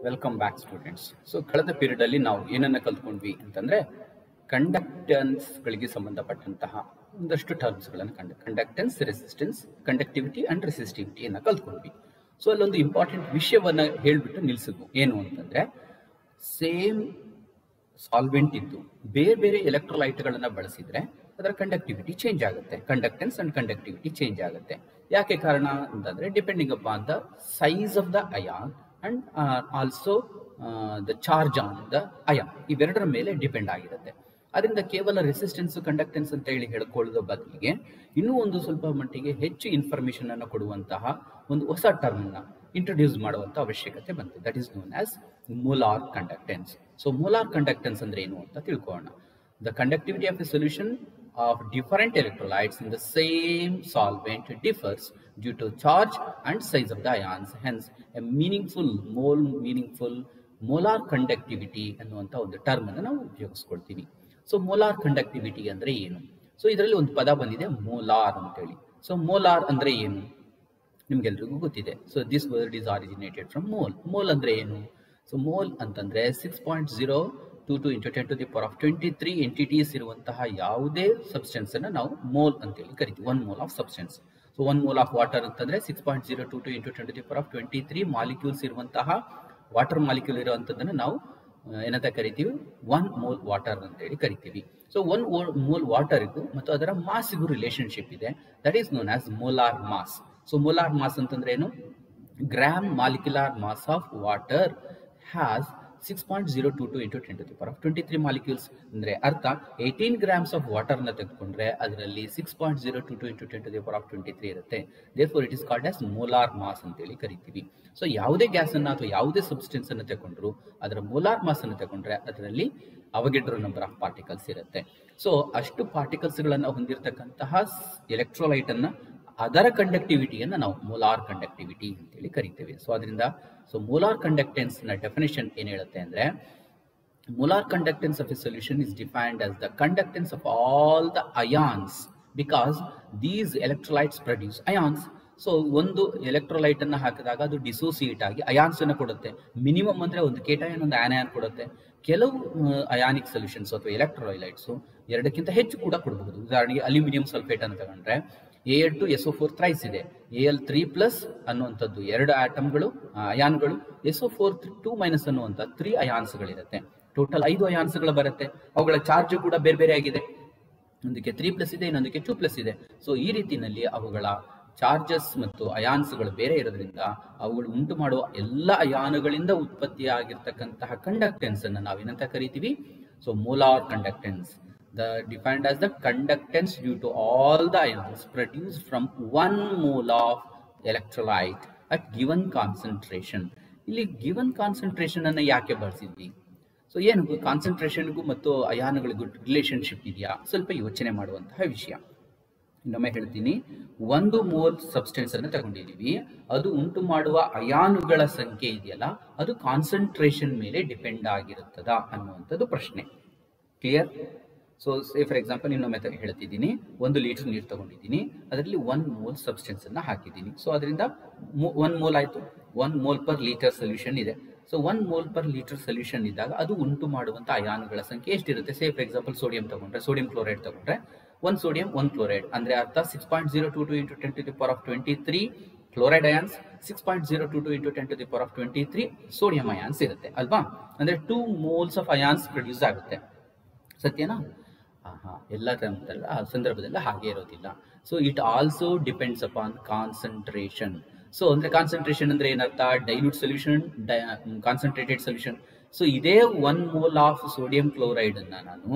Welcome back students. So ಕಳೆದ period ಅಲ್ಲಿ ನಾವು ಏನನ್ನ ಕಲ್ತ್ಕೊಂಡ್ವಿ ಅಂತಂದ್ರೆ ಕಂಡಕ್ಟೆನ್ಸ್ ಗಳಿಗೆ ಸಂಬಂಧಪಟ್ಟಂತಹ ಒಂದಷ್ಟು ಟರ್ಮ್ಸ್ ಗಳನ್ನು ಕಂಡಕ್ಟೆನ್ಸ್, ರೆಸಿಸ್ಟೆನ್ಸ್, ಕಂಡಕ್ಟಿವಿಟಿ ಅಂಡ್ ರೆಸಿಸ್ಟಿವಿಟಿಯನ್ನ ಕಲ್ತ್ಕೊಂಡ್ವಿ. ಸೊ ಅಲ್ಲೊಂದು ಇಂಪಾರ್ಟೆಂಟ್ ವಿಷಯವನ್ನ ಹೇಳ್ಬಿಟ್ಟು ನಿಲ್ಸಿದ್ವು. ಏನು ಅಂತಂದ್ರೆ ಸೇಮ್ ಸಾಲ್ವೆಂಟ್ ಇದ್ದು ಬೇರೆ ಬೇರೆ ಎಲೆಕ್ಟ್ರೋಲೈಟ್ ಗಳನ್ನ ಬಳಸಿದ್ರೆ ಅದರ ಕಂಡಕ್ಟಿವಿಟಿ ಚೇಂಜ್ ಆಗುತ್ತೆ, ಕಂಡಕ್ಟೆನ್ಸ್ ಅಂಡ್ ಕಂಡಕ್ಟಿವಿಟಿ ಚೇಂಜ್ ಆಗುತ್ತೆ. ಯಾಕೆ ಕಾರಣ ಅಂತಂದ್ರೆ depending upon the size of the ion and also the charge on the ion, ಇವೆರಡರ ಮೇಲೆ ಡಿಪೆಂಡ್ ಆಗಿರುತ್ತೆ. ಅದರಿಂದ ಕೇವಲ ರೆಸಿಸ್ಟೆನ್ಸ್ ಕಂಡಕ್ಟೆನ್ಸ್ ಅಂತ ಹೇಳಿ ಹೇಳ್ಕೊಳ್ಳೋದ ಬದಲಿಗೆ ಇನ್ನೂ ಒಂದು ಸ್ವಲ್ಪ ಮಟ್ಟಿಗೆ ಹೆಚ್ಚು ಇನ್ಫಾರ್ಮೇಶನ್ ಅನ್ನು ಕೊಡುವಂತಹ ಒಂದು ಹೊಸ ಟರ್ಮ್ ಅನ್ನ ಇಂಟ್ರೊಡ್ಯೂಸ್ ಮಾಡುವಂತ ಅವಶ್ಯಕತೆ ಬಂತು. That is known as molar conductance. So molar conductance ಅಂದ್ರೆ ಏನು ಅಂತ ತಿಳ್ಕೊಳ್ಳೋಣ. The conductivity of a solution of different electrolytes in the same solvent differs due to charge and size of the ions. Hence, a meaningful molar conductivity ಅನ್ನುವಂತ ಒಂದು term ಅನ್ನು ನಾವು ಉಪಯೋಗಿಸ್ಕೊಳ್ತೀವಿ. So molar conductivity ಅಂದ್ರೆ ಏನು? ಸೊ ಇದರಲ್ಲಿ ಒಂದು ಪದ ಬಂದಿದೆ ಮೋಲಾರ್ ಅಂತೇಳಿ. ಸೊ ಮೋಲಾರ್ ಅಂದ್ರೆ ಏನು ನಿಮ್ಗೆಲ್ರಿಗೂ ಗೊತ್ತಿದೆ. So this word is originated from mole. Mole ಅಂದ್ರೆ ಏನು? ಸೊ ಮೋಲ್ ಅಂತಂದ್ರೆ 6.022 into 10 to the power of 23 entities ಇರುವಂತಹ ಯಾವುದೇ ಸಬ್ಸ್ಟೆನ್ಸ್ ಅನ್ನ ನಾವು ಮೋಲ್ ಅಂತೇಳಿ ಕರಿತೀವಿ. 1 mole of substance. So 1 mole of water ಅಂತಂದ್ರೆ 6.022 into 10 to the power of 23 molecules ಇರುವಂತಹ ವಾಟರ್ ಮಾಲಿಕ್ಯೂಲ್ ಇರುವಂತದನ್ನ ನಾವು ಏನಂತ ಕರಿತೀವಿ? 1 mole ವಾಟರ್ ಅಂತೇಳಿ ಕರಿತೀವಿ. ಸೊ 1 mole ವಾಟರ್ಗೂ ಮತ್ತು ಅದರ ಮಾಸ್ಗೂ ರಿಲೇಶನ್ಶಿಪ್ ಇದೆ. That is known as molar mass. So molar mass ಅಂತಂದ್ರೆ ಏನು? Gram molecular mass of water has 6.022 into 10 to the power of 23 molecules. ಅಂದ್ರೆ ಅರ್ಥ 18 ಗ್ರಾಮ್ಸ್ ಆಫ್ ವಾಟರ್ ನ ತೆಗೆದುಕೊಂಡ್ರೆ ಅದರಲ್ಲಿ 6.022 into 10 to the power of 23 ಇರುತ್ತೆ. Therefore it is called as molar mass ಅಂತೇಳಿ ಕರಿತೀವಿ. ಸೊ ಯಾವುದೇ ಗ್ಯಾಸ್ ಅನ್ನ ಅಥವಾ ಯಾವುದೇ ಸಬ್ಸ್ಟೆನ್ಸ್ ಅನ್ನು ತಗೊಂಡ್ರು ಅದರ ಮೋಲಾರ್ ಮಾಸ್ ಅನ್ನು ತಗೊಂಡ್ರೆ ಅದರಲ್ಲಿ ಅವಗೆಡ್ರೋ ನಂಬರ್ ಆಫ್ ಪಾರ್ಟಿಕಲ್ಸ್ ಇರುತ್ತೆ. ಸೊ ಅಷ್ಟು ಪಾರ್ಟಿಕಲ್ಸ್ ಗಳನ್ನ ಹೊಂದಿರತಕ್ಕಂತಹ ಎಲೆಕ್ಟ್ರೋಲೈಟ್ ಅನ್ನ ಅದರ ಕಂಡಕ್ಟಿವಿಟಿಯನ್ನು ನಾವು ಮೋಲಾರ್ ಕಂಡಕ್ಟಿವಿಟಿ ಅಂತೇಳಿ ಕರಿತೇವೆ. ಸೊ ಅದರಿಂದ ಮೋಲಾರ್ ಕಂಡಕ್ಟೆನ್ಸ್ ನ ಡೆಫಿನೇಷನ್ ಏನ್ ಹೇಳುತ್ತೆ ಅಂದ್ರೆ molar conductance of A solution is defined as the conductance of all the ions because these electrolytes produce ions. So ಒಂದು ಎಲೆಕ್ಟ್ರೋಲೈಟ್ ಅನ್ನ ಹಾಕಿದಾಗ ಅದು ಡಿಸೋಸಿಯೇಟ್ ಆಗಿ ಅಯಾನ್ಸ್ ಅನ್ನು ಕೊಡುತ್ತೆ. ಮಿನಿಮಮ್ ಅಂದ್ರೆ ಒಂದು ಕೇಟಯಾನ್ ಒಂದು ಆನಯಾನ್ ಕೊಡುತ್ತೆ. ಕೆಲವು ಅಯಾನಿಕ್ ಸೊಲ್ಯೂಷನ್ಸ್ ಅಥವಾ ಎಲೆಕ್ಟ್ರೋಲೈಟ್ಸ್ ಎರಡಕ್ಕಿಂತ ಹೆಚ್ಚು ಕೂಡ ಕೊಡಬಹುದು. ಉದಾಹರಣೆಗೆ ಅಲ್ಯೂಮಿನಿಯಂ ಸಲ್ಫೇಟ್ ಅನ್ನು ತಗೊಂಡ್ರೆ Al2SO4 ಥ್ರೈಸ್ ಇದೆ. Al3+ ಅನ್ನುವಂಥದ್ದು 2 ಆಟಮ್ಗಳು ಅಯಾನ್ಗಳು, SO4 2- ಅನ್ನುವಂಥ 3 ಅಯಾನ್ಸ್ಗಳಿರುತ್ತೆ. ಟೋಟಲ್ 5 ಅಯಾನ್ಸ್ಗಳು ಬರುತ್ತೆ. ಅವುಗಳ ಚಾರ್ಜ್ ಕೂಡ ಬೇರೆ ಬೇರೆ ಆಗಿದೆ. ಒಂದಕ್ಕೆ 3+ ಇದೆ, ಇನ್ನೊಂದಕ್ಕೆ 2+ ಇದೆ. ಸೊ ಈ ರೀತಿಯಲ್ಲಿ ಅವುಗಳ ಚಾರ್ಜಸ್ ಮತ್ತು ಅಯಾನ್ಸ್ಗಳು ಬೇರೆ ಇರೋದ್ರಿಂದ ಅವುಗಳು ಉಂಟು ಮಾಡುವ ಎಲ್ಲ ಅಯಾನುಗಳಿಂದ ಉತ್ಪತ್ತಿಯಾಗಿರ್ತಕ್ಕಂತಹ ಕಂಡಕ್ಟೆನ್ಸ್ ಅನ್ನು ನಾವೇನಂತ ಕರಿತೀವಿ? So molar conductance. Defined as the conductance due to all the ions produced from 1 mole of electrolyte at given concentration. ಇಲ್ಲಿ ಗಿವನ್ ಕಾನ್ಸಂಟ್ರೇಷನ್ ಅನ್ನ ಯಾಕೆ ಬಳಸಿದ್ವಿ? ಸೊ ಏನು ಕಾನ್ಸಂಟ್ರೇಷನ್ಗೂ ಮತ್ತು ಅಯಾನುಗಳಿಗೂ ರಿಲೇಶನ್ಶಿಪ್ ಇದೆಯಾ? ಸ್ವಲ್ಪ ಯೋಚನೆ ಮಾಡುವಂತಹ ವಿಷಯ. ಇನ್ನೊಮ್ಮೆ ಹೇಳ್ತೀನಿ, 1 mole ಸಬ್ಸ್ಟೆನ್ಸ್ ಅನ್ನು ತಗೊಂಡಿದ್ದೀವಿ. ಅದು ಉಂಟು ಮಾಡುವ ಅಯಾನುಗಳ ಸಂಖ್ಯೆ ಇದೆಯಲ್ಲ, ಅದು ಕಾನ್ಸಂಟ್ರೇಷನ್ ಮೇಲೆ ಡಿಪೆಂಡ್ ಆಗಿರುತ್ತದ ಅನ್ನುವಂಥದ್ದು ಪ್ರಶ್ನೆ. ಕ್ಲಿಯರ್? ಸೊ ಫಾರ್ ಎಕ್ಸಾಂಪಲ್ ಇನ್ನೊಮ್ಮೆ ಹೇಳ್ತಿದ್ದೀನಿ, 1 ಲೀಟರ್ ನೀರು ತಗೊಂಡಿದ್ದೀನಿ, ಅದರಲ್ಲಿ 1 mole ಸಬ್ಸ್ಟೆನ್ಸ್ ಅನ್ನ ಹಾಕಿದ್ದೀನಿ. ಸೊ ಅದರಿಂದ 1 mole ಆಯ್ತು. 1 mole per liter ಸೊಲ್ಯೂಷನ್ ಇದೆ. So 1 mole per liter solution ಇದ್ದಾಗ ಅದು ಉಂಟು ಮಾಡುವಂತ ಅಯಾನುಗಳ ಸಂಖ್ಯೆ ಎಷ್ಟಿರುತ್ತೆ? ಫಾರ್ ಎಕ್ಸಾಂಪಲ್ ಸೋಡಿಯಂ ತಗೊಂಡ್ರೆ, ಸೋಡಿಯಂ ಕ್ಲೋರೈಡ್ ತಗೊಂಡ್ರೆ 1 ಸೋಡಿಯಂ 1 ಕ್ಲೋರೈಡ್ ಅಂದ್ರೆ ಅರ್ಥ 6.022 into 10 to the power of 23 chloride ions, 6.022 into 10 to the power of 23 sodium ions ಇರುತ್ತೆ ಅಲ್ವಾ? ಅಂದ್ರೆ 2 moles ಆಫ್ ಅಯಾನ್ಸ್ ಪ್ರೊಡ್ಯೂಸ್ ಆಗುತ್ತೆ. ಸತ್ಯನಾ? ಎಲ್ಲ ಸಂದರ್ಭದಲ್ಲಿ ಹಾಗೆ ಇರೋದಿಲ್ಲ. So it also depends upon concentration. So ಅಂದ್ರೆ ಕಾನ್ಸಂಟ್ರೇಷನ್ ಅಂದ್ರೆ ಏನರ್ಥ? Dilute solution, concentrated solution. So ಇದೇ 1 mole ಆಫ್ ಸೋಡಿಯಂ ಕ್ಲೋರೈಡ್ ಅನ್ನ ನಾನು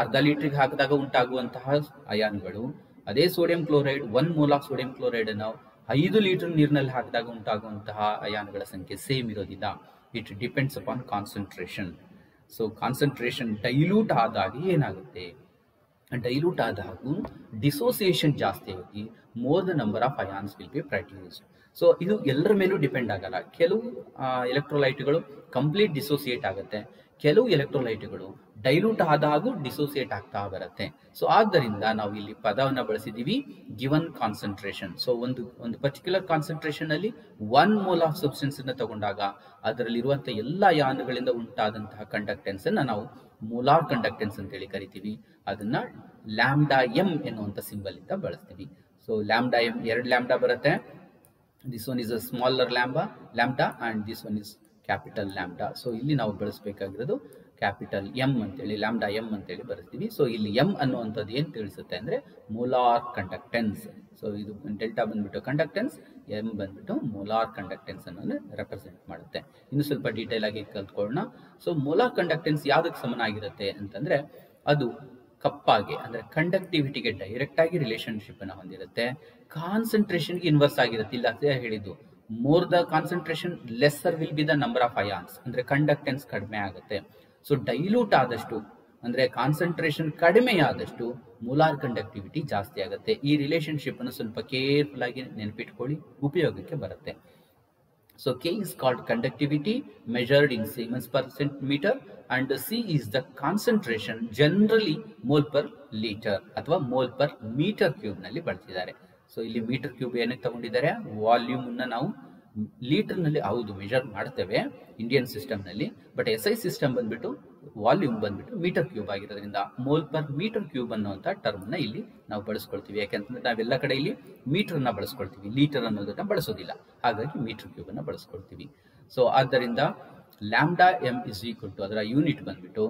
ಅರ್ಧ ಲೀಟರ್ಗೆ ಹಾಕಿದಾಗ ಉಂಟಾಗುವಂತಹ ಅಯಾನ್ಗಳು, ಅದೇ sodium chloride 1 mole of sodium chloride ಅನ್ನು 5 ಲೀಟರ್ ನೀರಿನಲ್ಲಿ ಹಾಕಿದಾಗ ಉಂಟಾಗುವಂತಹ ಅಯಾನ್ಗಳ ಸಂಖ್ಯೆ ಸೇಮ್ ಇರೋದಿಲ್ಲ. It depends upon concentration. So concentration dilute ಆದಾಗ ಏನಾಗುತ್ತೆ? ಡೈಲ್ಯೂಟ್ ಆದಾಗೂ ಡಿಸೋಸಿಯೇಷನ್ ಜಾಸ್ತಿ ಆಗಿ more the number of ions will be produced. So ಇದು ಎಲ್ಲರ ಮೇಲೂ ಡಿಪೆಂಡ್ ಆಗಲ್ಲ. ಕೆಲವು ಎಲೆಕ್ಟ್ರೋಲೈಟ್ಗಳು ಕಂಪ್ಲೀಟ್ ಡಿಸೋಸಿಯೇಟ್ ಆಗುತ್ತೆ, ಕೆಲವು ಎಲೆಕ್ಟ್ರೋಲೈಟ್ಗಳು ಡೈಲ್ಯೂಟ್ ಆದಾಗೂ ಡಿಸೋಸಿಯೇಟ್ ಆಗ್ತಾ ಬರುತ್ತೆ. ಸೊ ಆದ್ದರಿಂದ ನಾವು ಇಲ್ಲಿ ಪದವನ್ನ ಬಳಸಿದೀವಿ ಗಿವನ್ ಕಾನ್ಸಂಟ್ರೇಷನ್. ಸೊ ಒಂದು ಪರ್ಟಿಕ್ಯುಲರ್ ಕಾನ್ಸಂಟ್ರೇಷನ್ ಅಲ್ಲಿ 1 ಮೋಲ್ ಆಫ್ ಸಬ್ಸ್ಟೆನ್ಸ್ ಅನ್ನ ತಗೊಂಡಾಗ ಅದರಲ್ಲಿರುವಂತಹ ಎಲ್ಲ ಯಾನಗಳಿಂದ ಉಂಟಾದಂತಹ ಕಂಡಕ್ಟೆನ್ಸ್ ಅನ್ನ ನಾವು ಮೋಲಾರ್ ಕಂಡಕ್ಟೆನ್ಸ್ ಅಂತ ಹೇಳಿ ಕರಿತೀವಿ. ಅದನ್ನ ಲ್ಯಾಂಬ್ಡಾ ಎಂ ಎನ್ನುವಂತ ಸಿಂಬಲ್ ಇಂದ ಬಳಸ್ತೀವಿ. ಸೊ ಲ್ಯಾಂಬ್ಡಾ ಎಂ 2 ಲ್ಯಾಂಬ್ಡಾ ಬರುತ್ತೆ. This one is a smaller lambda and this one is capital lambda. So ಇಲ್ಲಿ ನಾವು ಬಳಸಬೇಕಾಗಿರೋದು ಕ್ಯಾಪಿಟಲ್ ಎಂ ಅಂತೇಳಿ ಲ್ಯಾಂಬ್ಡಾ ಎಂ ಅಂತೇಳಿ ಬರೆಸ್ತೀವಿ. ಸೊ ಇಲ್ಲಿ ಎಂ ಅನ್ನುವಂಥದ್ದು ಏನ್ ತಿಳಿಸುತ್ತೆ ಅಂದ್ರೆ ಮೋಲಾರ್ ಕಂಡಕ್ಟೆನ್ಸ್. ಸೊ ಇದು ಡೆಲ್ಟಾ ಬಂದ್ಬಿಟ್ಟು ಕಂಡಕ್ಟೆನ್ಸ್, ಎಂ ಬಂದ್ಬಿಟ್ಟು ಮೋಲಾರ್ ಕಂಡಕ್ಟೆನ್ಸ್ ಅನ್ನು ರೆಪ್ರೆಸೆಂಟ್ ಮಾಡುತ್ತೆ. ಇನ್ನು ಸ್ವಲ್ಪ ಡೀಟೇಲ್ ಆಗಿ ಕಲ್ತ್ಕೊಳ್ಳೋಣ. ಸೊ ಮೋಲಾರ್ ಕಂಡಕ್ಟೆನ್ಸ್ ಯಾವ್ದಕ್ಕೆ ಸಮನಾಗಿರುತ್ತೆ ಅಂತಂದ್ರೆ ಅದು ಕಪ್ಪಾಗಿ ಅಂದ್ರೆ ಕಂಡಕ್ಟಿವಿಟಿಗೆ ಡೈರೆಕ್ಟ್ ಆಗಿ ರಿಲೇಶನ್ಶಿಪ್ ಅನ್ನ ಹೊಂದಿರುತ್ತೆ. ಕಾನ್ಸಂಟ್ರೇಷನ್ಗೆ ಇನ್ವರ್ಸ್ ಆಗಿರುತ್ತೆ. ಇಲ್ಲ ಅದೇ ಹೇಳಿದ್ದು, more the concentration lesser will be the number of ions, ಅಂದ್ರೆ ಕಂಡಕ್ಟೆನ್ಸ್ ಕಡಿಮೆ ಆಗುತ್ತೆ. ಸೊ ಡೈಲ್ಯೂಟ್ ಆದಷ್ಟು ಅಂದ್ರೆ ಕಾನ್ಸಂಟ್ರೇಷನ್ ಕಡಿಮೆ ಆದಷ್ಟು ಮೋಲಾರ್ ಕಂಡಕ್ಟಿವಿಟಿ ಜಾಸ್ತಿ ಆಗುತ್ತೆ. ಈ ರಿಲೇಶನ್ಶಿಪ್ ಅನ್ನು ಸ್ವಲ್ಪ ಕೇರ್ಫುಲ್ ಆಗಿ ನೆನಪಿಟ್ಕೊಳ್ಳಿ, ಉಪಯೋಗಕ್ಕೆ ಬರುತ್ತೆ. So K is called conductivity measured in Siemens per centimeter and C is the concentration generally mole per liter ಅಥವಾ mole per meter cube ನಲ್ಲಿ ಬಳಸಿದ್ದಾರೆ. ಸೊ ಇಲ್ಲಿ ಮೀಟರ್ ಕ್ಯೂಬ್ ಏನಕ್ಕೆ ತಗೊಂಡಿದ್ದಾರೆ, ವಾಲ್ಯೂಮ್ ಅನ್ನ ನಾವು ಲೀಟರ್ ನಲ್ಲಿ ಹೌದು ಮೆಜರ್ ಮಾಡ್ತೇವೆ ಇಂಡಿಯನ್ ಸಿಸ್ಟಮ್ ನಲ್ಲಿ, ಬಟ್ SI ಸಿಸ್ಟಮ್ ಬಂದ್ಬಿಟ್ಟು ವಾಲ್ಯೂಮ್ ಬಂದ್ಬಿಟ್ಟು ಮೀಟರ್ ಕ್ಯೂಬ್ ಆಗಿರೋದ್ರಿಂದ ಮೋಲ್ ಪರ್ ಮೀಟರ್ ಕ್ಯೂಬ್ ಅನ್ನುವಂಥ ಟರ್ಮ್ ನ ಇಲ್ಲಿ ನಾವು ಬಳಸ್ಕೊಳ್ತೀವಿ. ಯಾಕೆಂತಂದ್ರೆ ನಾವೆಲ್ಲ ಕಡೆ ಇಲ್ಲಿ ಮೀಟರ್ ನ ಬಳಸ್ಕೊಳ್ತೀವಿ, ಲೀಟರ್ ಅನ್ನೋದನ್ನ ಬಳಸೋದಿಲ್ಲ, ಹಾಗಾಗಿ ಮೀಟರ್ ಕ್ಯೂಬ್ ಅನ್ನ ಬಳಸ್ಕೊಳ್ತೀವಿ. ಸೊ ಆದ್ದರಿಂದ lambda m is equal to ಅದರ ಯೂನಿಟ್ ಬಂದ್ಬಿಟ್ಟು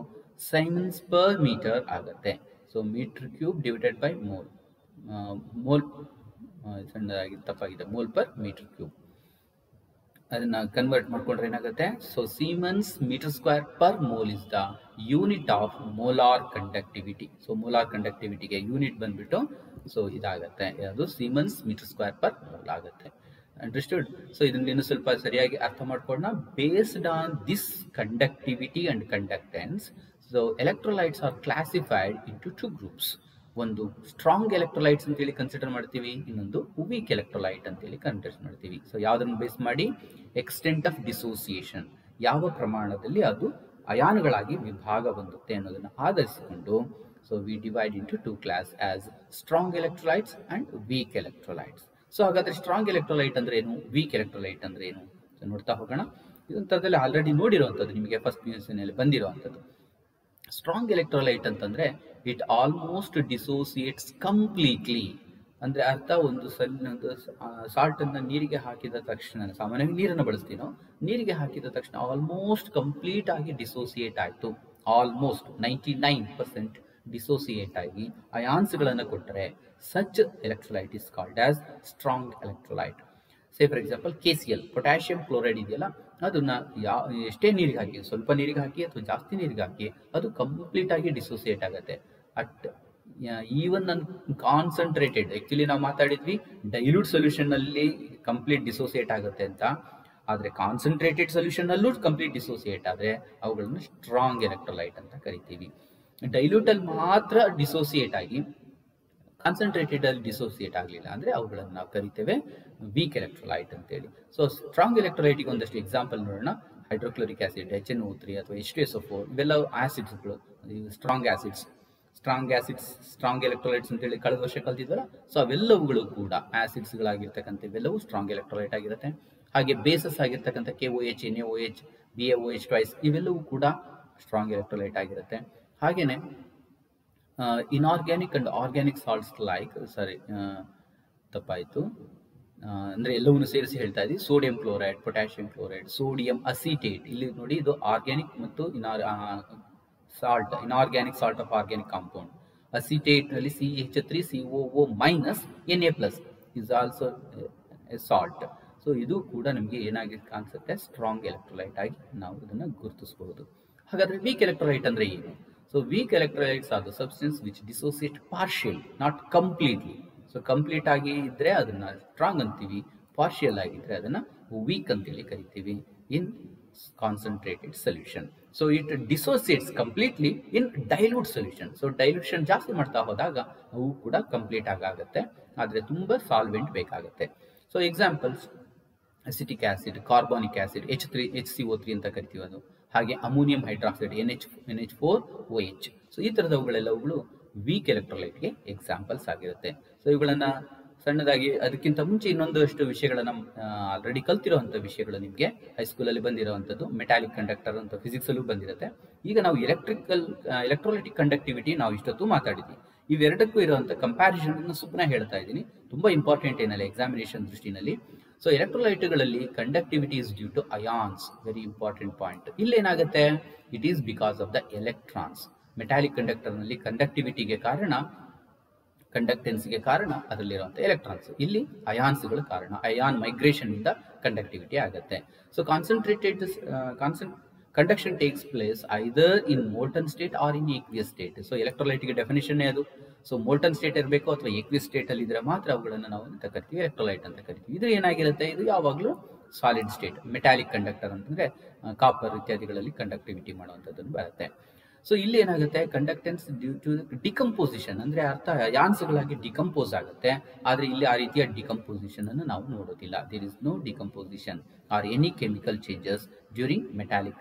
ಸೈಮನ್ಸ್ ಪರ್ ಮೀಟರ್ ಆಗುತ್ತೆ. So metre cube divided by mole, mole ಸಣ್ಣದಾಗಿ ತಪ್ಪಾಗಿದೆ, ಮೋಲ್ ಪರ್ ಮೀಟರ್ ಕ್ಯೂಬ್. ಅದನ್ನ ಕನ್ವರ್ಟ್ ಮಾಡ್ಕೊಂಡ್ರೆ ಏನಾಗುತ್ತೆ, so siemens metre square per mole is the unit of molar conductivity. So molar ಕಂಡಕ್ಟಿವಿಟಿಗೆ unit ಬಂದ್ಬಿಟ್ಟು so ಇದಾಗತ್ತೆ, ಅದು siemens metre square per mole ಆಗುತ್ತೆ. ಅಂಡರ್ಸ್ಟುಡ್? ಸೊ ಇದನ್ನ ಇನ್ನು ಸ್ವಲ್ಪ ಸರಿಯಾಗಿ ಅರ್ಥ ಮಾಡ್ಕೊಳ್ಳೋಣ. Based on this conductivity and conductance, so electrolytes are classified into 2 groups. ಒಂದು ಸ್ಟ್ರಾಂಗ್ ಎಲೆಕ್ಟ್ರೋಲೈಟ್ಸ್ ಅಂತೇಳಿ ಕನ್ಸಿಡರ್ ಮಾಡ್ತೀವಿ, ಇನ್ನೊಂದು ವೀಕ್ ಎಲೆಕ್ಟ್ರೋಲೈಟ್ ಅಂತೇಳಿ ಕನ್ಸಿಡರ್ ಮಾಡ್ತೀವಿ. ಸೊ ಯಾವ್ದನ್ನು ಬೇಸ್ ಮಾಡಿ, ಎಕ್ಸ್ಟೆಂಟ್ ಆಫ್ ಡಿಸೋಸಿಯೇಷನ್, ಯಾವ ಪ್ರಮಾಣದಲ್ಲಿ ಅದು ಅಯಾನುಗಳಾಗಿ ವಿಭಾಗ ಹೊಂದುತ್ತೆ ಅನ್ನೋದನ್ನು ಆಧರಿಸಿಕೊಂಡು so we divide into 2 class as strong electrolytes and weak electrolytes. So ಹಾಗಾದ್ರೆ ಸ್ಟ್ರಾಂಗ್ ಎಲೆಕ್ಟ್ರೋಲೈಟ್ ಅಂದ್ರೆ ಏನು, ವೀಕ್ ಎಲೆಕ್ಟ್ರೋಲೈಟ್ ಅಂದ್ರೆ ಏನು, ಸೊ ನೋಡ್ತಾ ಹೋಗೋಣ. ಇದೊಂಥರದಲ್ಲಿ ಆಲ್ರೆಡಿ ನೋಡಿರುವಂಥದ್ದು, ನಿಮಗೆ ಫಸ್ಟ್ PUC ನಲ್ಲಿ ಬಂದಿರುವಂಥದ್ದು. ಸ್ಟ್ರಾಂಗ್ ಎಲೆಕ್ಟ್ರೋಲೈಟ್ ಅಂತಂದ್ರೆ ಇಟ್ ಆಲ್ಮೋಸ್ಟ್ ಡಿಸೋಸಿಯೇಟ್ಸ್ ಕಂಪ್ಲೀಟ್ಲಿ. ಅಂದ್ರೆ ಅರ್ಥ, ಒಂದು ಸಾಲ್ಟ್ ಅನ್ನ ನೀರಿಗೆ ಹಾಕಿದ ತಕ್ಷಣ, ಸಾಮಾನ್ಯವಾಗಿ ನೀರನ್ನು ಬಳಸ್ತೀವಿ ನಾವು, ನೀರಿಗೆ ಹಾಕಿದ ತಕ್ಷಣ ಆಲ್ಮೋಸ್ಟ್ ಕಂಪ್ಲೀಟ್ ಆಗಿ ಡಿಸೋಸಿಯೇಟ್ ಆಯ್ತು, ಆಲ್ಮೋಸ್ಟ್ 99% ಡಿಸೋಸಿಯೇಟ್ ಆಗಿ ಅಯಾನ್ಸ್ಗಳನ್ನು ಕೊಟ್ಟರೆ such electrolyte is called as strong electrolyte. Say for example KCl, potassium chloride ಇದೆಯಲ್ಲ, ಅದನ್ನ ಎಷ್ಟೇ ನೀರಿಗೆ ಹಾಕಿ, ಸ್ವಲ್ಪ ನೀರಿಗೆ ಹಾಕಿ ಅಥವಾ ಜಾಸ್ತಿ ನೀರಿಗೆ ಹಾಕಿ, ಅದು ಕಂಪ್ಲೀಟ್ ಆಗಿ ಡಿಸೋಸಿಯೇಟ್ ಆಗುತ್ತೆ. ಅಟ್ ಈವನ್ ಕಾನ್ಸಂಟ್ರೇಟೆಡ್, ಆಕ್ಚುಲಿ ನಾವು ಮಾತಾಡಿದ್ವಿ ಡೈಲ್ಯೂಟ್ ಸೊಲ್ಯೂಷನ್ ಅಲ್ಲಿ ಕಂಪ್ಲೀಟ್ ಡಿಸೋಸಿಯೇಟ್ ಆಗುತ್ತೆ ಅಂತ, ಆದ್ರೆ ಕಾನ್ಸಂಟ್ರೇಟೆಡ್ ಸೊಲ್ಯೂಷನ್ ಅಲ್ಲೂ ಕಂಪ್ಲೀಟ್ ಡಿಸೋಸಿಯೇಟ್ ಆದ್ರೆ ಅವುಗಳನ್ನು ಸ್ಟ್ರಾಂಗ್ ಎಲೆಕ್ಟ್ರೋಲೈಟ್ ಅಂತ ಕರಿತೀವಿ. ಡೈಲ್ಯೂಟ್ ಅಲ್ಲಿ ಮಾತ್ರ ಡಿಸೋಸಿಯೇಟ್ ಆಗಿ ಕಾನ್ಸಂಟ್ರೇಟೆಡ್ ಅಲ್ಲಿ ಡಿಸೋಸಿಯೇಟ್ ಆಗಲಿಲ್ಲ ಅಂದ್ರೆ ಅವುಗಳನ್ನು ನಾವು ಕರಿತೇವೆ ವೀಕ್ ಎಲೆಕ್ಟ್ರೋಲೈಟ್ ಅಂತೇಳಿ. ಸೊ ಸ್ಟ್ರಾಂಗ್ ಎಲೆಕ್ಟ್ರೋಲೈಟ್ಗೆ ಒಂದಷ್ಟು ಎಕ್ಸಾಂಪಲ್ ನೋಡೋಣ. ಹೈಡ್ರೋಕ್ಲೋರಿಕ್ ಆಸಿಡ್, HNO3 ಅಥವಾ H2SO4 ಇವೆಲ್ಲವೂ ಆಸಿಡ್ಸ್ಗಳು, ಸ್ಟ್ರಾಂಗ್ ಆಸಿಡ್ಸ್. ಸ್ಟ್ರಾಂಗ್ ಎಲೆಕ್ಟ್ರೋಲೈಟ್ಸ್ ಅಂತೇಳಿ ಕಳೆದ ವರ್ಷ ಕಲ್ತಿದ್ವಲ್ಲ, ಸೊ ಅವೆಲ್ಲವುಗಳು ಕೂಡ ಆಸಿಡ್ಸ್ಗಳಾಗಿರ್ತಕ್ಕಂಥ ಇವೆಲ್ಲವೂ ಸ್ಟ್ರಾಂಗ್ ಎಲೆಕ್ಟ್ರೋಲೈಟ್ ಆಗಿರುತ್ತೆ. ಹಾಗೆ ಬೇಸಸ್ ಆಗಿರ್ತಕ್ಕಂಥ KOH, NaOH, BaOH ಟ್ವೈಸ್ ಇವೆಲ್ಲವೂ ಕೂಡ ಸ್ಟ್ರಾಂಗ್ ಎಲೆಕ್ಟ್ರೋಲೈಟ್ ಆಗಿರುತ್ತೆ. ಹಾಗೇನೆ inorganic and organic salts like, ತಪ್ಪಾಯಿತು, ಅಂದ್ರೆ ಎಲ್ಲವನ್ನೂ ಸೇರಿಸಿ ಹೇಳ್ತಾ ಇದ್ದೀವಿ. Sodium chloride, potassium chloride, sodium acetate, ಇಲ್ಲಿ ನೋಡಿ ಇದು ಆರ್ಗ್ಯಾನಿಕ್ ಮತ್ತು salt, inorganic salt of organic compound. Acetate ನಲ್ಲಿ CH3COO Na+ is also salt. So ಇದು ಕೂಡ ನಮಗೆ ಏನಾಗಿ ಕಾಣಿಸುತ್ತೆ, ಸ್ಟ್ರಾಂಗ್ ಎಲೆಕ್ಟ್ರೋಲೈಟ್ ಆಗಿ ನಾವು ಇದನ್ನ ಗುರುತಿಸಬಹುದು. ಹಾಗಾದ್ರೆ ವೀಕ್ ಎಲೆಕ್ಟ್ರೋಲೈಟ್ ಅಂದ್ರೆ ಏನು? So weak electrolytes are the substance which dissociate partially, not completely. So complete ಆಗಿ ಇದ್ರೆ ಅದನ್ನ ಸ್ಟ್ರಾಂಗ್ ಅಂತೀವಿ, ಪಾರ್ಷಿಯಲ್ ಆಗಿದ್ರೆ ಅದನ್ನ ವೀಕ್ ಅಂತೇಳಿ ಕರಿತೀವಿ in concentrated solution. So it dissociates completely in dilute solution. So dilution ಜಾಸ್ತಿ ಮಾಡ್ತಾ ಹೋದಾಗ ಅವು ಕೂಡ ಕಂಪ್ಲೀಟ್ ಆಗುತ್ತೆ, ಆದ್ರೆ ತುಂಬಾ ಸಾಲ್ವೆಂಟ್ ಬೇಕಾಗುತ್ತೆ. So examples, acetic acid, carbonic acid, HCO3 ಅಂತ ಕರಿತೀವಿ ಅದು. ಹಾಗೆ ಅಮೋನಿಯಂ ಹೈಡ್ರಾಕ್ಸೈಡ್ NH4OH. ಸೊ ಈ ತರದವುಗಳೆಲ್ಲವುಗಳು ವೀಕ್ ಎಲೆಕ್ಟ್ರೋಲೈಟ್ಗೆ ಎಕ್ಸಾಂಪಲ್ಸ್ ಆಗಿರುತ್ತೆ. ಸೊ ಇವುಗಳನ್ನ ಸಣ್ಣದಾಗಿ, ಅದಕ್ಕಿಂತ ಮುಂಚೆ ಇನ್ನೊಂದಷ್ಟು ವಿಷಯಗಳನ್ನ ಆಲ್ರೆಡಿ ಕಲ್ತಿರುವಂಥ ವಿಷಯಗಳು ನಿಮಗೆ ಹೈಸ್ಕೂಲಲ್ಲಿ ಬಂದಿರುವಂಥದ್ದು. ಮೆಟಾಲಿಕ್ ಕಂಡಕ್ಟರ್ ಅಂತ ಫಿಸಿಕ್ಸ್ ಅಲ್ಲೂ ಬಂದಿರುತ್ತೆ. ಈಗ ನಾವು ಎಲೆಕ್ಟ್ರೋಲೈಟಿಕ್ ಕಂಡಕ್ಟಿವಿಟಿ ನಾವು ಇಷ್ಟೊತ್ತು ಮಾತಾಡಿದ್ವಿ. ಇವೆರಡಕ್ಕೂ ಇರುವಂಥ ಕಂಪ್ಯಾರಿಸನ್ ಅನ್ನು ಸುಮ್ಮನೆ ಹೇಳ್ತಾ ಇದ್ದೀನಿ, ತುಂಬಾ ಇಂಪಾರ್ಟೆಂಟ್ ಏನಲ್ಲ ಎಕ್ಸಾಮಿನೇಷನ್ ದೃಷ್ಟಿನಲ್ಲಿ. ಸೊ ಎಲೆಕ್ಟ್ರೋಲೈಟ್ಗಳಲ್ಲಿ conductivity is due to ions, very important point. ಇಲ್ಲಿ ಏನಾಗುತ್ತೆ, it is because of the electrons. Metallic ಕಂಡಕ್ಟರ್ನಲ್ಲಿ ಕಂಡಕ್ಟಿವಿಟಿಗೆ ಕಾರಣ, ಕಂಡಕ್ಟೆನ್ಸ್ಗೆ ಕಾರಣ ಅದರಲ್ಲಿರುವಂಥ ಎಲೆಕ್ಟ್ರಾನ್ಸ್. ಇಲ್ಲಿ ಅಯಾನ್ಸ್ಗಳ ಕಾರಣ. ಅಯಾನ್ ಮೈಗ್ರೇಷನ್ ಇಂದ ಕಂಡಕ್ಟಿವಿಟಿ ಆಗುತ್ತೆ. So conduction takes place either in molten state or in aqueous state. So ಎಲೆಕ್ಟ್ರೋಲೈಟ್ಗೆ ಡೆಫಿನೇಷನ್ ಅದು. ಸೊ ಮೋಲ್ಟನ್ ಸ್ಟೇಟ್ ಇರಬೇಕು ಅಥವಾ ಈಕ್ವಿಯಸ್ ಸ್ಟೇಟ್ ಅಲ್ಲಿ ಇದ್ರೆ ಮಾತ್ರ ಅವುಗಳನ್ನು ನಾವು ಅಂತ ಕರಿತೀವಿ, ಎಲೆಕ್ಟ್ರೋಲೈಟ್ ಅಂತ ಕರಿತೀವಿ. ಇದು ಏನಾಗಿರುತ್ತೆ, ಇದು ಯಾವಾಗಲೂ ಸಾಲಿಡ್ ಸ್ಟೇಟ್. ಮೆಟಾಲಿಕ್ ಕಂಡಕ್ಟರ್ ಅಂತಂದ್ರೆ ಕಾಪರ್ ಇತ್ಯಾದಿಗಳಲ್ಲಿ ಕಂಡಕ್ಟಿವಿಟಿ ಮಾಡುವಂಥದ್ದು ಬರುತ್ತೆ. ಸೊ ಇಲ್ಲಿ ಏನಾಗುತ್ತೆ, ಕಂಡಕ್ಟೆನ್ಸ್ ಡ್ಯೂ ಟು ಡಿಕಂಪೋಸಿಷನ್, ಅಂದ್ರೆ ಅರ್ಥ ಅಯಾನ್ಸ್ಗಳಾಗಿ ಡಿಕಂಪೋಸ್ ಆಗುತ್ತೆ. ಆದ್ರೆ ಇಲ್ಲಿ ಆ ರೀತಿಯ ಡಿಕಂಪೋಸಿಷನ್ ಅನ್ನು ನಾವು ನೋಡೋದಿಲ್ಲ. There is no decomposition or any chemical changes during metallic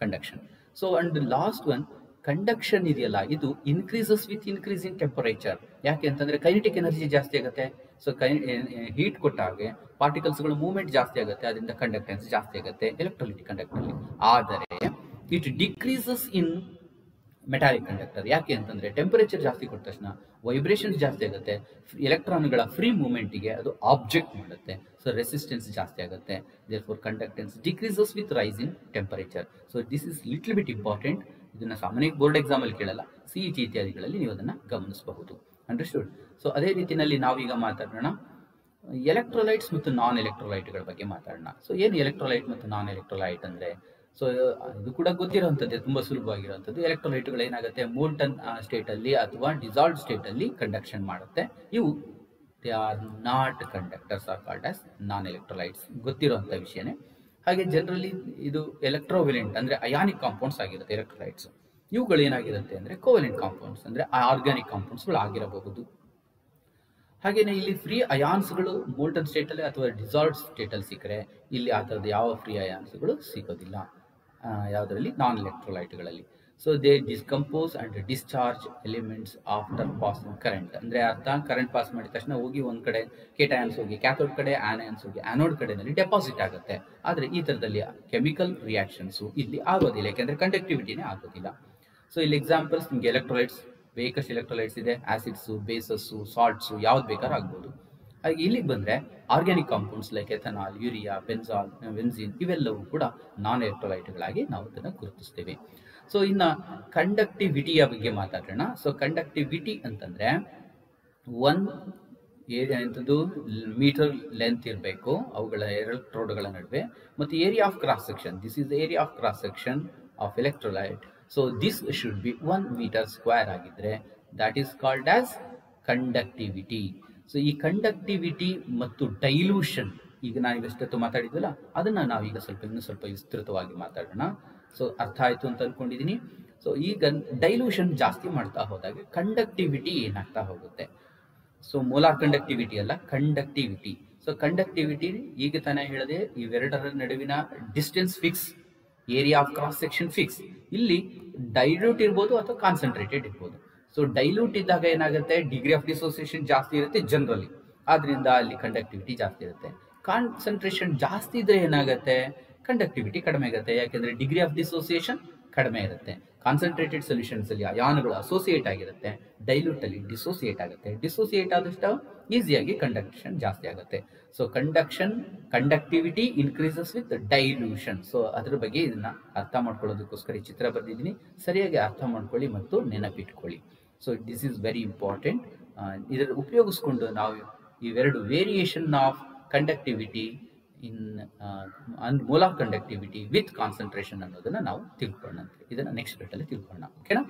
conduction. So and last one, conduction ಇದೆಯಲ್ಲ, ಇದು increases with increase in temperature. ಯಾಕೆ ಅಂತಂದ್ರೆ ಕೈನೆಟಿಕ್ ಎನರ್ಜಿ ಜಾಸ್ತಿ ಆಗುತ್ತೆ. ಸೊ ಹೀಟ್ ಕೊಟ್ಟಾಗೆ ಪಾರ್ಟಿಕಲ್ಸ್ಗಳ ಮೂವ್ಮೆಂಟ್ ಜಾಸ್ತಿ ಆಗುತ್ತೆ, ಅದರಿಂದ ಕಂಡಕ್ಟೆನ್ಸ್ ಜಾಸ್ತಿ ಆಗುತ್ತೆ ಎಲೆಕ್ಟ್ರೋಲೈಟಿಕ್ ಕಂಡಕ್ಟರ್. ಆದರೆ it decreases in metallic conductor. ಯಾಕೆ ಅಂತಂದ್ರೆ ಟೆಂಪರೇಚರ್ ಜಾಸ್ತಿ ಕೊಟ್ಟ ತಕ್ಷಣ ವೈಬ್ರೇಷನ್ಸ್ ಜಾಸ್ತಿ ಆಗುತ್ತೆ, ಎಲೆಕ್ಟ್ರಾನ್ಗಳ ಫ್ರೀ ಮೂವ್ಮೆಂಟ್ಗೆ ಅದು ಆಬ್ಜೆಕ್ಟ್ ಮಾಡುತ್ತೆ. ಸೊ ರೆಸಿಸ್ಟೆನ್ಸ್ ಜಾಸ್ತಿ ಆಗುತ್ತೆ. Therefore conductance decreases with rise in temperature. So this is little bit important. ಇದನ್ನ ಸಾಮಾನ್ಯ ಬೋರ್ಡ್ ಎಕ್ಸಾಮ್ ಅಲ್ಲಿ ಕೇಳಲ್ಲ, CET ಇತ್ಯಾದಿಗಳಲ್ಲಿ ನೀವು ಅದನ್ನ ಗಮನಿಸಬಹುದು. ಅಂಡರ್ಸ್ಟುಡ್? ಸೊ ಅದೇ ರೀತಿಯಲ್ಲಿ ನಾವೀಗ ಮಾತಾಡೋಣ ಎಲೆಕ್ಟ್ರೋಲೈಟ್ಸ್ ಮತ್ತು ನಾನ್ ಎಲೆಕ್ಟ್ರೋಲೈಟ್ಗಳ ಬಗ್ಗೆ ಮಾತಾಡೋಣ. ಸೊ ಏನು ಎಲೆಕ್ಟ್ರೋಲೈಟ್ ಮತ್ತು ನಾನ್ ಎಲೆಕ್ಟ್ರೋಲೈಟ್ ಅಂದ್ರೆ, ಸೊ ಇದು ಕೂಡ ಗೊತ್ತಿರುವಂಥದ್ದೇ, ತುಂಬಾ ಸುಲಭವಾಗಿರುವಂಥದ್ದು. ಎಲೆಕ್ಟ್ರೋಲೈಟ್ಗಳು ಏನಾಗುತ್ತೆ, ಮೋಲ್ಟನ್ ಸ್ಟೇಟ್ ಅಲ್ಲಿ ಅಥವಾ ಡಿಸಾಲ್ವ್ಡ್ ಸ್ಟೇಟ್ ಅಲ್ಲಿ ಕಂಡಕ್ಷನ್ ಮಾಡುತ್ತೆ. ಇವು they are not conductors, are called as non electrolytes. ಗೊತ್ತಿರುವಂಥ ವಿಷಯನೇ. ಹಾಗೆ ಜನರಲಿ ಇದು ಎಲೆಕ್ಟ್ರೋವೆಲೆಂಟ್ ಅಂದ್ರೆ ಅಯಾನಿಕ್ ಕಾಂಪೌಂಡ್ಸ್ ಆಗಿರುತ್ತೆ ಎಲೆಕ್ಟ್ರೋಲೈಟ್ಸ್. ಇವುಗಳು ಏನಾಗಿರುತ್ತೆ ಅಂದ್ರೆ ಕೋವೆಲೆಂಟ್ ಕಾಂಪೌಂಡ್ಸ್ ಅಂದ್ರೆ ಆರ್ಗ್ಯಾನಿಕ್ ಕಾಂಪೌಂಡ್ಸ್ಗಳು ಆಗಿರಬಹುದು. ಹಾಗೇನೆ ಇಲ್ಲಿ ಫ್ರೀ ಅಯಾನ್ಸ್ಗಳು ಮೋಲ್ಟನ್ ಸ್ಟೇಟ್ ಅಲ್ಲಿ ಅಥವಾ ಡಿಸಾಲ್ವ್ಡ್ ಸ್ಟೇಟ್ ಅಲ್ಲಿ ಸಿಕ್ಕರೆ, ಇಲ್ಲಿ ಆ ಥರದ ಯಾವ ಫ್ರೀ ಅಯಾನ್ಸ್ಗಳು ಸಿಗೋದಿಲ್ಲ ಯಾವುದರಲ್ಲಿ, ನಾನ್ ಎಲೆಕ್ಟ್ರೋಲೈಟ್ಗಳಲ್ಲಿ. So they decompose and discharge elements after passing current. ಅಂದ್ರೆ ಅರ್ಥ, ಕರೆಂಟ್ ಪಾಸ್ ಮಾಡಿದ ತಕ್ಷಣ ಹೋಗಿ ಒಂದ್ ಕಡೆ ಕೇಟಯಾನ್ಸ್ ಹೋಗಿ ಕ್ಯಾಥೋಡ್ ಕಡೆ, ಆನಯಾನ್ಸ್ ಹೋಗಿ ಆನೋಡ್ ಕಡೆನಲ್ಲಿ ಡೆಪಾಸಿಟ್ ಆಗುತ್ತೆ. ಆದ್ರೆ ಈ ತರದಲ್ಲಿ ಕೆಮಿಕಲ್ ರಿಯಾಕ್ಷನ್ಸ್ ಇಲ್ಲಿ ಆಗೋದಿಲ್ಲ, ಯಾಕೆಂದ್ರೆ ಕಂಡಕ್ಟಿವಿಟಿನೇ ಆಗೋದಿಲ್ಲ. ಸೊ ಇಲ್ಲಿ ಎಕ್ಸಾಂಪಲ್ಸ್ ನಿಮ್ಗೆ ಎಲೆಕ್ಟ್ರೋಲೈಟ್ಸ್, ಬೇಕಷ್ಟು ಎಲೆಕ್ಟ್ರೋಲೈಟ್ಸ್ ಇದೆ. ಆಸಿಡ್ಸು, ಬೇಸಸ್ಸು, ಸಾಲ್ಟ್ಸು, ಯಾವ್ದು ಬೇಕಾದ್ರೂ ಆಗ್ಬೋದು. ಹಾಗೆ ಇಲ್ಲಿಗೆ ಬಂದ್ರೆ organic compounds like ethanol, urea, benzol, benzene ಇವೆಲ್ಲವೂ ಕೂಡ ನಾನ್ ಎಲೆಕ್ಟ್ರೋಲೈಟ್ಗಳಾಗಿ ನಾವು ಇದನ್ನು ಗುರುತಿಸ್ತೇವೆ. ಸೊ ಇನ್ನ ಕಂಡಕ್ಟಿವಿಟಿಯ ಬಗ್ಗೆ ಮಾತಾಡೋಣ. ಸೊ ಕಂಡಕ್ಟಿವಿಟಿ ಅಂತಂದ್ರೆ ಒಂದು ಏರಿಯಾ ಎಂಥದ್ದು ಮೀಟರ್ ಲೆಂತ್ ಇರಬೇಕು ಅವುಗಳ ಎಲೆಕ್ಟ್ರೋಡ್ಗಳ ನಡುವೆ, ಮತ್ತು area of cross section, this is the area of cross section of electrolyte. So this should be 1 metre square ಆಗಿದ್ರೆ that is called as conductivity. So ಈ ಕಂಡಕ್ಟಿವಿಟಿ ಮತ್ತು ಡೈಲ್ಯೂಷನ್, ಈಗ ನಾವು ಎಷ್ಟೊತ್ತು ಮಾತಾಡಿದ್ವಲ್ಲ ಅದನ್ನ ನಾವೀಗ ಇನ್ನೂ ಸ್ವಲ್ಪ ವಿಸ್ತೃತವಾಗಿ ಮಾತಾಡೋಣ. ಸೊ ಅರ್ಥ ಆಯ್ತು ಅಂತ ಅನ್ಕೊಂಡಿದೀನಿ. ಸೊ ಈಗ ಡೈಲ್ಯೂಷನ್ ಜಾಸ್ತಿ ಮಾಡ್ತಾ ಹೋದಾಗ ಕಂಡಕ್ಟಿವಿಟಿ ಏನಾಗ್ತಾ ಹೋಗುತ್ತೆ. ಸೊ ಮೋಲಾರ್ ಕಂಡಕ್ಟಿವಿಟಿ ಅಲ್ಲ, ಕಂಡಕ್ಟಿವಿಟಿ. ಸೊ ಕಂಡಕ್ಟಿವಿಟಿ ಈಗ ತಾನೇ ಹೇಳಿದೆ, ಇವೆರಡರ ನಡುವಿನ distance fix, area of cross section fix. ಇಲ್ಲಿ ಡೈಲ್ಯೂಟ್ ಇರ್ಬೋದು ಅಥವಾ ಕಾನ್ಸಂಟ್ರೇಟೆಡ್ ಇರ್ಬೋದು. ಸೊ ಡೈಲ್ಯೂಟ್ ಇದ್ದಾಗ ಏನಾಗುತ್ತೆ, ಡಿಗ್ರಿ ಆಫ್ ಡಿಸೋಸಿಯೇಷನ್ ಜಾಸ್ತಿ ಇರುತ್ತೆ ಜನರಲಿ, ಆದ್ರಿಂದ ಅಲ್ಲಿ ಕಂಡಕ್ಟಿವಿಟಿ ಜಾಸ್ತಿ ಇರುತ್ತೆ. ಕಾನ್ಸಂಟ್ರೇಷನ್ ಜಾಸ್ತಿ ಇದ್ರೆ ಏನಾಗುತ್ತೆ, ಕಂಡಕ್ಟಿವಿಟಿ ಕಡಿಮೆ ಆಗುತ್ತೆ, ಯಾಕೆಂದ್ರೆ ಡಿಗ್ರಿ ಆಫ್ ಡಿಸೋಸಿಯೇಷನ್ ಕಡಿಮೆ ಇರುತ್ತೆ. ಕಾನ್ಸಂಟ್ರೇಟೆಡ್ ಸೊಲ್ಯೂಷನ್ಸ್ ಅಲ್ಲಿ ಅಯಾನುಗಳು ಅಸೋಸಿಯೇಟ್ ಆಗಿರುತ್ತೆ, ಡೈಲ್ಯೂಟ್ ಅಲ್ಲಿ ಡಿಸೋಸಿಯೇಟ್ ಆಗುತ್ತೆ. ಡಿಸೋಸಿಯೇಟ್ ಆದಷ್ಟು ಈಸಿಯಾಗಿ ಕಂಡಕ್ಷನ್ ಜಾಸ್ತಿ ಆಗುತ್ತೆ. So conductivity increases with dilution. So ಅದ್ರ ಬಗ್ಗೆ ಇದನ್ನ ಅರ್ಥ ಮಾಡ್ಕೊಳ್ಳೋದಕ್ಕೋಸ್ಕರ ಈ ಚಿತ್ರ ಬರೆದಿದ್ದೀನಿ. ಸರಿಯಾಗಿ ಅರ್ಥ ಮಾಡ್ಕೊಳ್ಳಿ ಮತ್ತು ನೆನಪಿಟ್ಕೊಳ್ಳಿ. So this is very important. ಇದರ ಉಪಯೋಗಿಸ್ಕೊಂಡು ನಾವು ಇವೆರಡು variation of conductivity in molar conductivity with concentration ಅನ್ನೋದನ್ನ ನಾವು ತಿಳ್ಕೊಳ್ಳೋಣ. ಇದನ್ನ ನೆಕ್ಸ್ಟ್ ಅಲ್ಲಿ ತಿಳ್ಕೊಳ್ಳೋಣ. ಓಕೆನಾ?